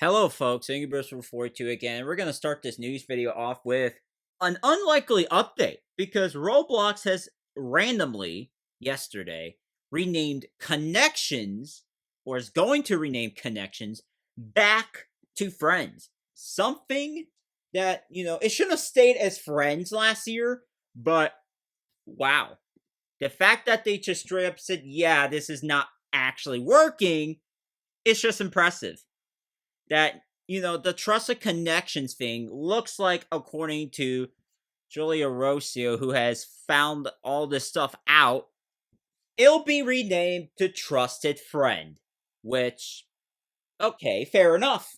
Hello, folks. Angry Birds for 42 again. We're going to start this news video off with an unlikely update because Roblox has randomly, yesterday, renamed Connections, or is going to rename Connections, back to Friends. Something that, it shouldn't have stayed as Friends last year, but wow. The fact that they just straight up said, yeah, this is not actually working, it's just impressive that the trusted connections thing looks like, according to Julia Rocio, who has found all this stuff out, it'll be renamed to Trusted Friend, which, okay, fair enough.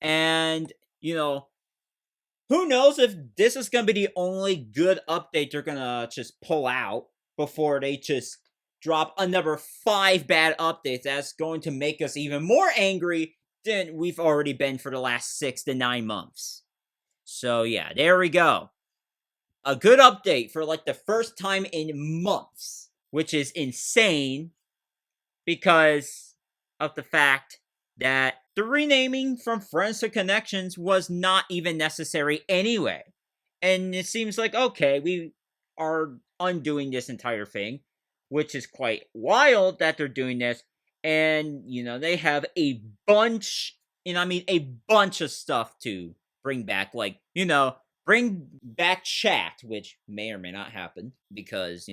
And who knows if this is gonna be the only good update they're gonna just pull out before they just drop another 5 bad updates that's going to make us even more angry than we've already been for the last 6 to 9 months. So yeah, there we go. A good update for like the first time in months, which is insane because of the fact that the renaming from Friends to Connections was not even necessary anyway. And it seems like, okay, we are undoing this entire thing, which is quite wild that they're doing this. And, they have a bunch, a bunch of stuff to bring back. Like, bring back chat, which may or may not happen because,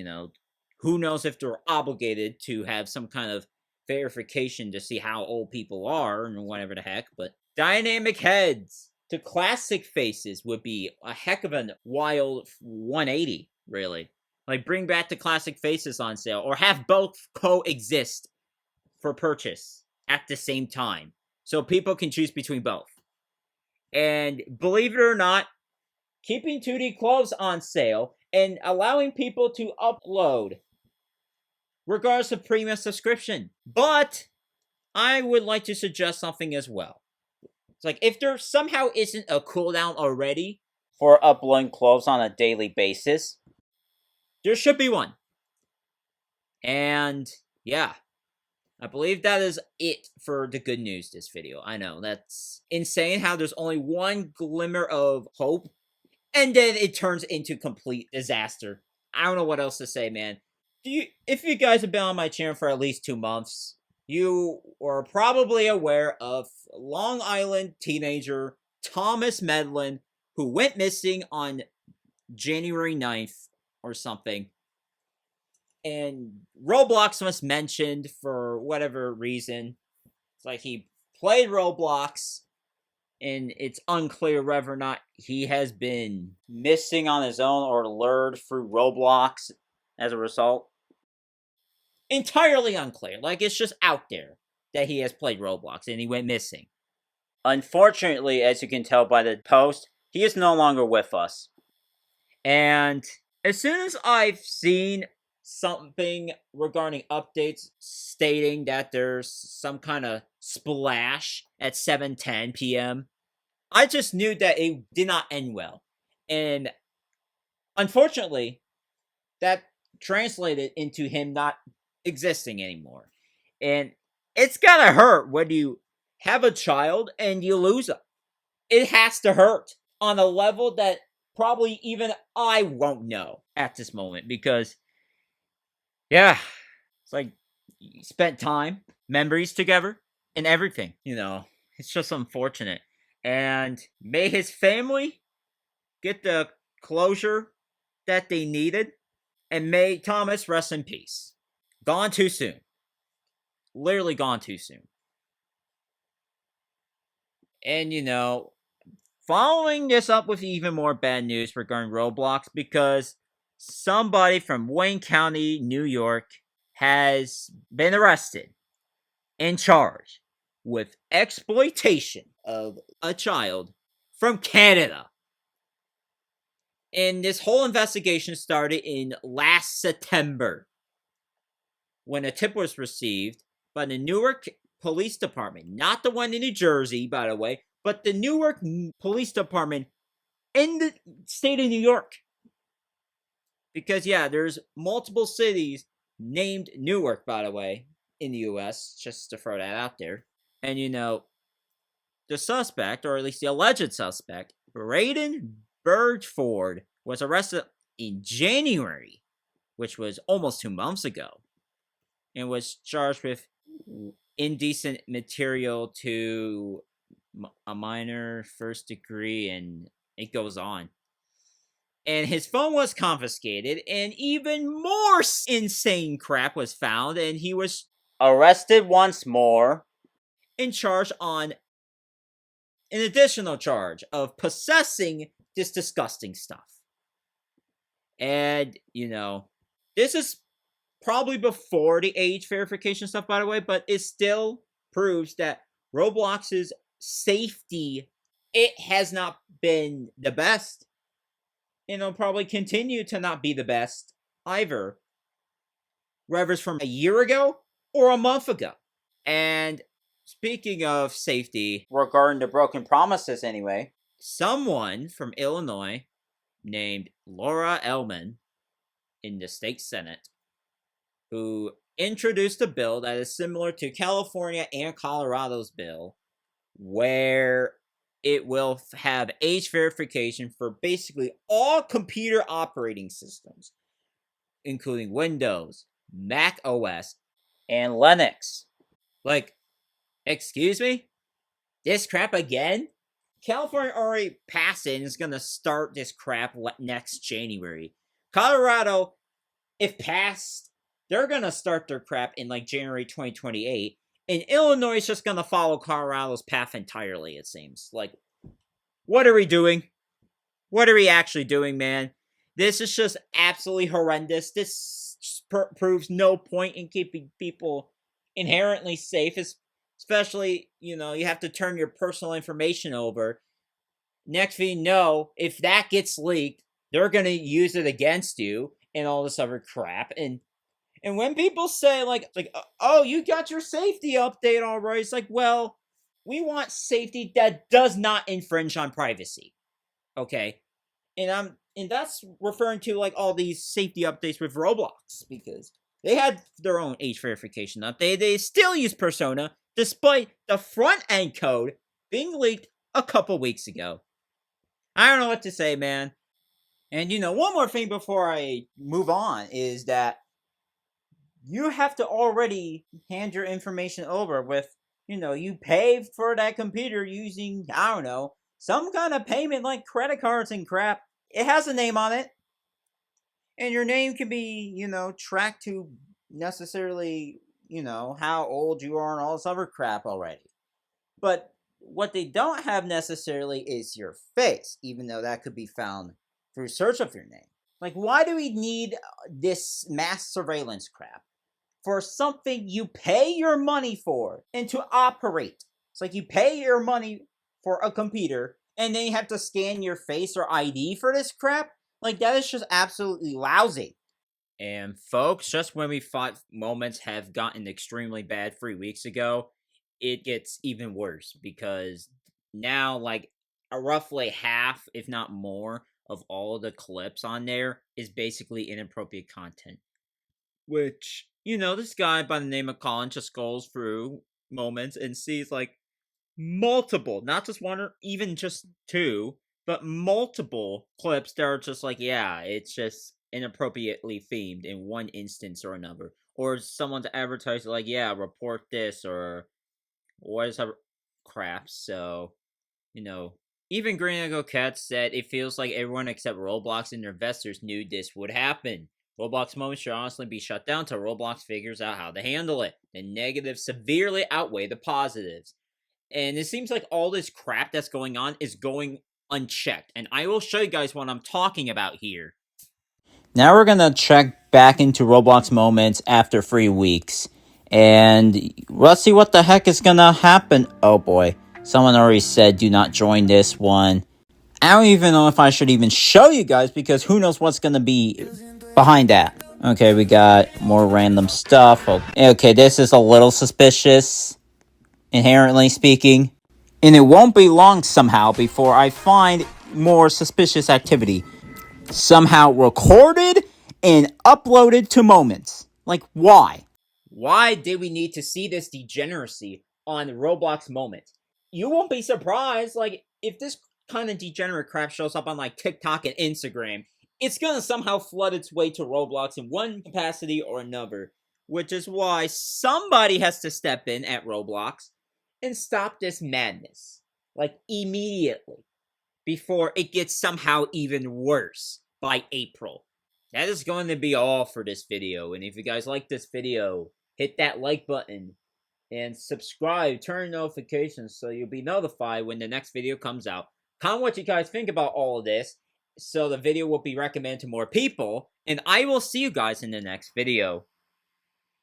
who knows if they're obligated to have some kind of verification to see how old people are and whatever the heck. But dynamic heads to classic faces would be a heck of a wild 180, really. Like, bring back the classic faces on sale, or have both coexist for purchase at the same time, so people can choose between both. And believe it or not, keeping 2D clothes on sale and allowing people to upload regardless of premium subscription. But I would like to suggest something as well. It's like, if there somehow isn't a cooldown already for uploading clothes on a daily basis, there should be one. And yeah, I believe that is it for the good news this video. I know, that's insane how there's only one glimmer of hope, and then it turns into complete disaster. I don't know what else to say, man. If you guys have been on my channel for at least 2 months, you are probably aware of Long Island teenager Thomas Medlin, who went missing on January 9th or something. And Roblox was mentioned for whatever reason. It's like he played Roblox, and it's unclear whether or not he has been missing on his own or lured through Roblox as a result. Entirely unclear. Like, it's just out there that he has played Roblox and he went missing. Unfortunately, as you can tell by the post, he is no longer with us. And as soon as I've seen something regarding updates stating that there's some kind of splash at 7:10 p.m., I just knew that it did not end well. And unfortunately, that translated into him not existing anymore. And it's gotta hurt when you have a child and you lose them. It has to hurt on a level that probably even I won't know at this moment, because yeah, it's like you spent time, memories together, and everything. It's just unfortunate. And may his family get the closure that they needed, and may Thomas rest in peace. Gone too soon. Literally gone too soon. And following this up with even more bad news regarding Roblox, because somebody from Wayne County, New York, has been arrested and charged with exploitation of a child from Canada. And this whole investigation started in last September, when a tip was received by the Newark Police Department. Not the one in New Jersey, by the way, but the Newark Police Department in the state of New York. Because, yeah, there's multiple cities named Newark, by the way, in the U.S., just to throw that out there. And, the suspect, or at least the alleged suspect, Braden Burgford, was arrested in January, which was almost 2 months ago, and was charged with indecent material to a minor, first degree, and it goes on. And his phone was confiscated, and even more insane crap was found, and he was arrested once more and charged on an additional charge of possessing this disgusting stuff. And, this is probably before the age verification stuff, by the way, but it still proves that Roblox's safety, it has not been the best. And it'll probably continue to not be the best either, whether it's from a year ago or a month ago. And speaking of safety, regarding the broken promises anyway, someone from Illinois named Laura Ellman in the state Senate, who introduced a bill that is similar to California and Colorado's bill, where it will have age verification for basically all computer operating systems, including Windows, Mac OS, and Linux. Like, excuse me? This crap again? California already passed it and is going to start this crap next January. Colorado, if passed, they're going to start their crap in like January 2028. And Illinois is just going to follow Colorado's path entirely, it seems. Like, what are we doing? What are we actually doing, man? This is just absolutely horrendous. This proves no point in keeping people inherently safe, especially, you have to turn your personal information over. Next thing you know, if that gets leaked, they're going to use it against you and all this other crap. And when people say, like, oh, you got your safety update all right, it's like, well, we want safety that does not infringe on privacy. Okay? And that's referring to, like, all these safety updates with Roblox, because they had their own age verification update. They still use Persona, despite the front-end code being leaked a couple weeks ago. I don't know what to say, man. And, one more thing before I move on is that you have to already hand your information over with, you pay for that computer using, I don't know, some kind of payment like credit cards and crap. It has a name on it. And your name can be, tracked to necessarily, how old you are and all this other crap already. But what they don't have necessarily is your face, even though that could be found through search of your name. Like, why do we need this mass surveillance crap for something you pay your money for and to operate? It's like you pay your money for a computer and then you have to scan your face or ID for this crap? Like, that is just absolutely lousy. And folks, just when we thought moments have gotten extremely bad 3 weeks ago, it gets even worse, because now, like, roughly half, if not more, of all of the clips on there is basically inappropriate content. Which, this guy by the name of Colin just scrolls through moments and sees, like, multiple, not just one or even just two, but multiple clips that are just like, yeah, it's just inappropriately themed in one instance or another. Or someone's advertised, like, yeah, report this, or what is that crap. So, even Green Cat said it feels like everyone except Roblox and their investors knew this would happen. Roblox Moments should honestly be shut down till Roblox figures out how to handle it. The negatives severely outweigh the positives. And it seems like all this crap that's going on is going unchecked. And I will show you guys what I'm talking about here. Now we're going to check back into Roblox Moments after 3 weeks. And let's see what the heck is going to happen. Oh boy. Someone already said do not join this one. I don't even know if I should even show you guys, because who knows what's going to be behind that. Okay, we got more random stuff. Okay, this is a little suspicious, inherently speaking. And it won't be long somehow before I find more suspicious activity. Somehow recorded and uploaded to Moments. Like, why? Why did we need to see this degeneracy on Roblox Moments? you won't be surprised. Like, if this kind of degenerate crap shows up on like TikTok and Instagram, it's gonna somehow flood its way to Roblox in one capacity or another. Which is why somebody has to step in at Roblox and stop this madness. Like, immediately. Before it gets somehow even worse by April. That is going to be all for this video. And if you guys like this video, hit that like button. And subscribe, turn notifications so you'll be notified when the next video comes out. Comment what you guys think about all of this, so the video will be recommended to more people. And I will see you guys in the next video.